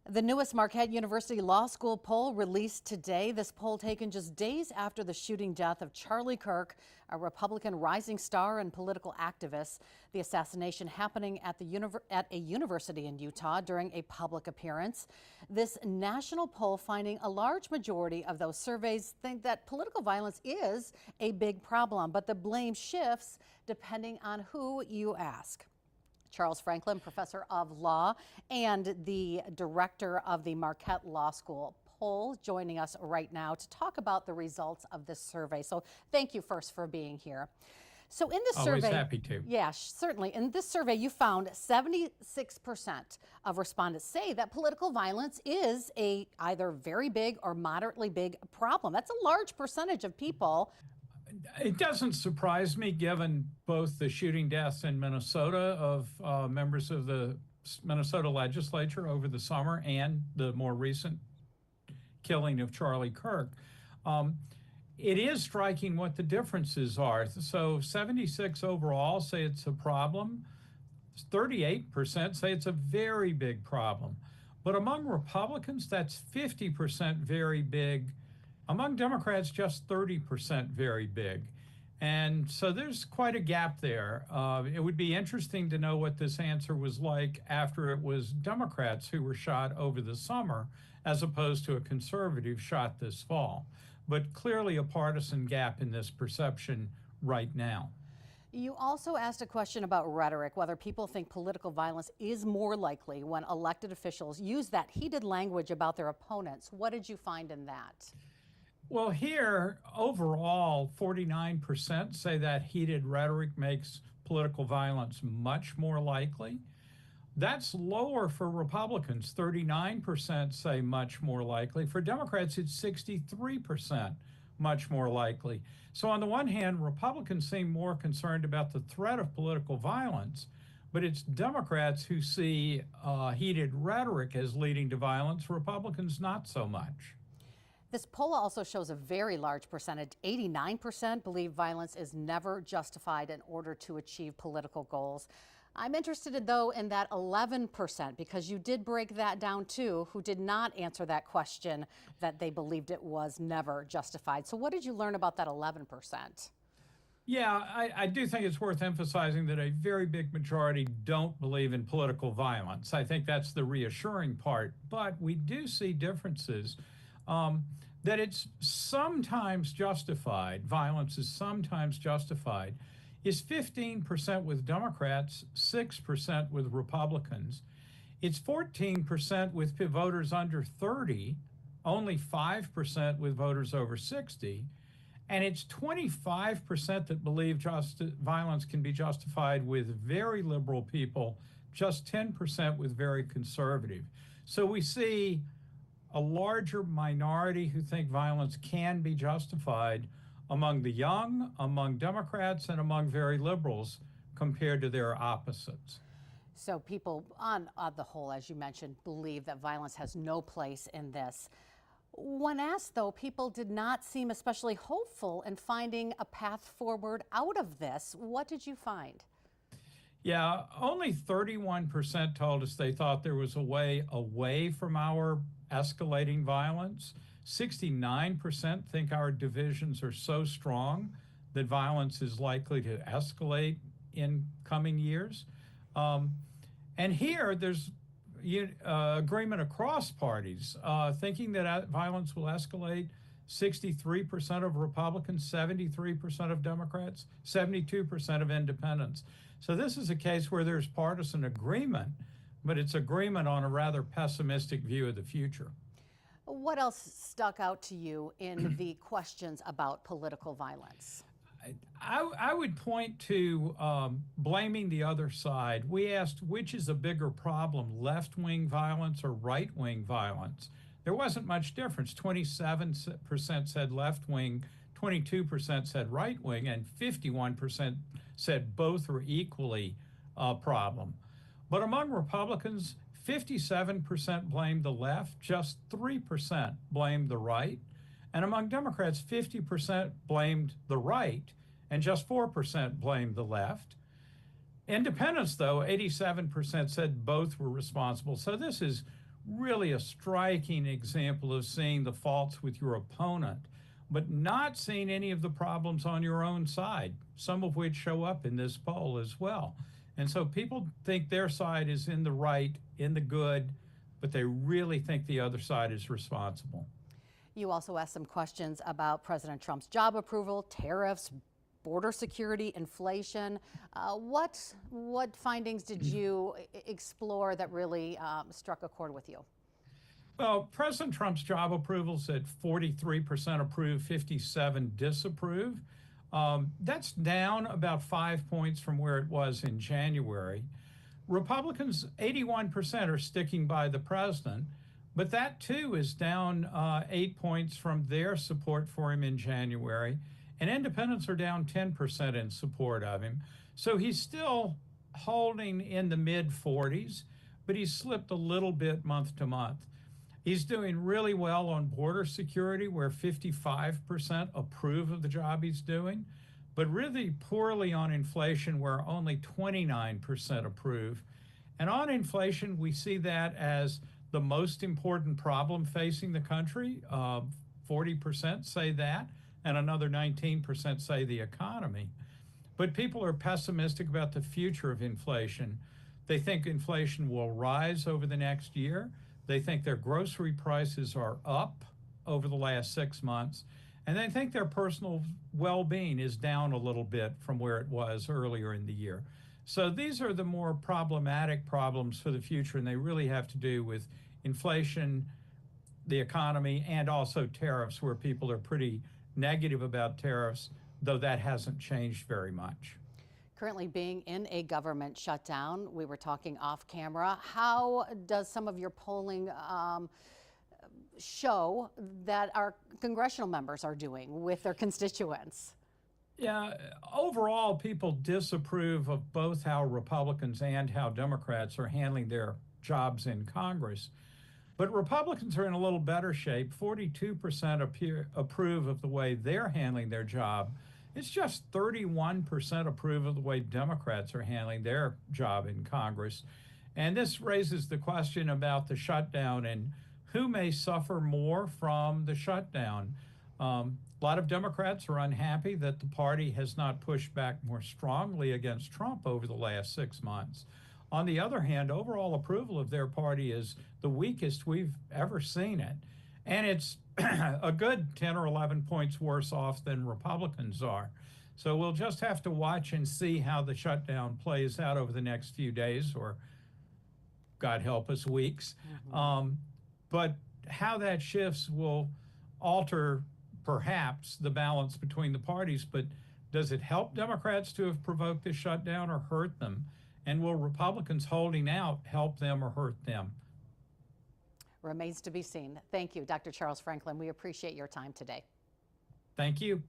The newest Marquette University Law School poll released today. This poll taken just days after the shooting death of Charlie Kirk, a Republican rising star and political activist. The assassination happening at a university in Utah during a public appearance. This national poll finding a large majority of those surveys think that political violence is a big problem, but the blame shifts depending on who you ask. Charles Franklin, professor of law and the director of the Marquette Law School Poll, joining us right now to talk about the results of this survey. So thank you first for being here. So in this Always survey, happy to. Yeah, certainly. In this survey, you found 76% of respondents say that political violence is a either very big or moderately big problem. That's a large percentage of people. It doesn't surprise me, given both the shooting deaths in Minnesota of members of the Minnesota legislature over the summer and the more recent killing of Charlie Kirk. It is striking what the differences are. So 76 overall say it's a problem. 38% say it's a very big problem. But among Republicans, that's 50% very big. Among Democrats, just 30% very big. And so there's quite a gap there. It would be interesting to know what this answer was like after it was Democrats who were shot over the summer, as opposed to a conservative shot this fall. But clearly a partisan gap in this perception right now. You also asked a question about rhetoric, whether people think political violence is more likely when elected officials use that heated language about their opponents. What did you find in that? Well, here, overall, 49% say that heated rhetoric makes political violence much more likely. That's lower for Republicans. 39% say much more likely. For Democrats, it's 63% much more likely. So on the one hand, Republicans seem more concerned about the threat of political violence, but it's Democrats who see heated rhetoric as leading to violence, Republicans not so much. This poll also shows a very large percentage, 89% believe violence is never justified in order to achieve political goals. I'm interested, though, in that 11%, because you did break that down too, who did not answer that question, that they believed it was never justified. So what did you learn about that 11%? Yeah, I do think it's worth emphasizing that a very big majority don't believe in political violence. I think that's the reassuring part, but we do see differences. That it's sometimes justified, violence is sometimes justified, is 15% with Democrats, 6% with Republicans. It's 14% with voters under 30, only 5% with voters over 60, and it's 25% that believe violence can be justified with very liberal people, just 10% with very conservative. So we see a larger minority who think violence can be justified among the young, among Democrats, and among very liberals compared to their opposites. So people on the whole, as you mentioned, believe that violence has no place in this. When asked, though, people did not seem especially hopeful in finding a path forward out of this. What did you find? Yeah, only 31% told us they thought there was a way away from our escalating violence. 69% think our divisions are so strong that violence is likely to escalate in coming years. And here there's agreement across parties, thinking that violence will escalate. 63% of Republicans, 73% of Democrats, 72% of independents. So this is a case where there's partisan agreement, but it's agreement on a rather pessimistic view of the future. What else stuck out to you in the questions about political violence? I would point to blaming the other side. We asked which is a bigger problem, left-wing violence or right-wing violence. There wasn't much difference. 27% said left-wing, 22% said right-wing, and 51% said both were equally a problem. But among Republicans, 57% blamed the left, just 3% blamed the right. And among Democrats, 50% blamed the right, and just 4% blamed the left. Independents, though, 87% said both were responsible. So this is really a striking example of seeing the faults with your opponent, but not seeing any of the problems on your own side, some of which show up in this poll as well. And so people think their side is in the right, in the good, but they really think the other side is responsible. You also asked some questions about President Trump's job approval, tariffs, border security, inflation. What findings did you explore that really struck a chord with you? Well, President Trump's job approval's at 43% approve, 57 disapprove. That's down about 5 points from where it was in January. Republicans, 81% are sticking by the president, but that too is down 8 points from their support for him in January. And independents are down 10% in support of him. So he's still holding in the mid 40s, but he's slipped a little bit month to month. He's doing really well on border security, where 55% approve of the job he's doing, but really poorly on inflation, where only 29% approve. And on inflation, we see that as the most important problem facing the country. 40% say that, and another 19% say the economy. But people are pessimistic about the future of inflation. They think inflation will rise over the next year. They think their grocery prices are up over the last 6 months. And they think their personal well-being is down a little bit from where it was earlier in the year. So these are the more problematic problems for the future, and they really have to do with inflation, the economy, and also tariffs, where people are pretty negative about tariffs, though that hasn't changed very much. Currently being in a government shutdown, we were talking off camera. How does some of your polling show that our congressional members are doing with their constituents? Yeah, overall, people disapprove of both how Republicans and how Democrats are handling their jobs in Congress. But Republicans are in a little better shape. 42% approve of the way they're handling their job. It's just 31% approve of the way Democrats are handling their job in Congress. And this raises the question about the shutdown and who may suffer more from the shutdown. A lot of Democrats are unhappy that the party has not pushed back more strongly against Trump over the last 6 months. On the other hand, overall approval of their party is the weakest we've ever seen it. And it's a good 10 or 11 points worse off than Republicans are. So we'll just have to watch and see how the shutdown plays out over the next few days, or God help us, weeks. But how that shifts will alter perhaps the balance between the parties. But does it help Democrats to have provoked this shutdown or hurt them? And will Republicans holding out help them or hurt them? Remains to be seen. Thank you, Dr. Charles Franklin. We appreciate your time today. Thank you.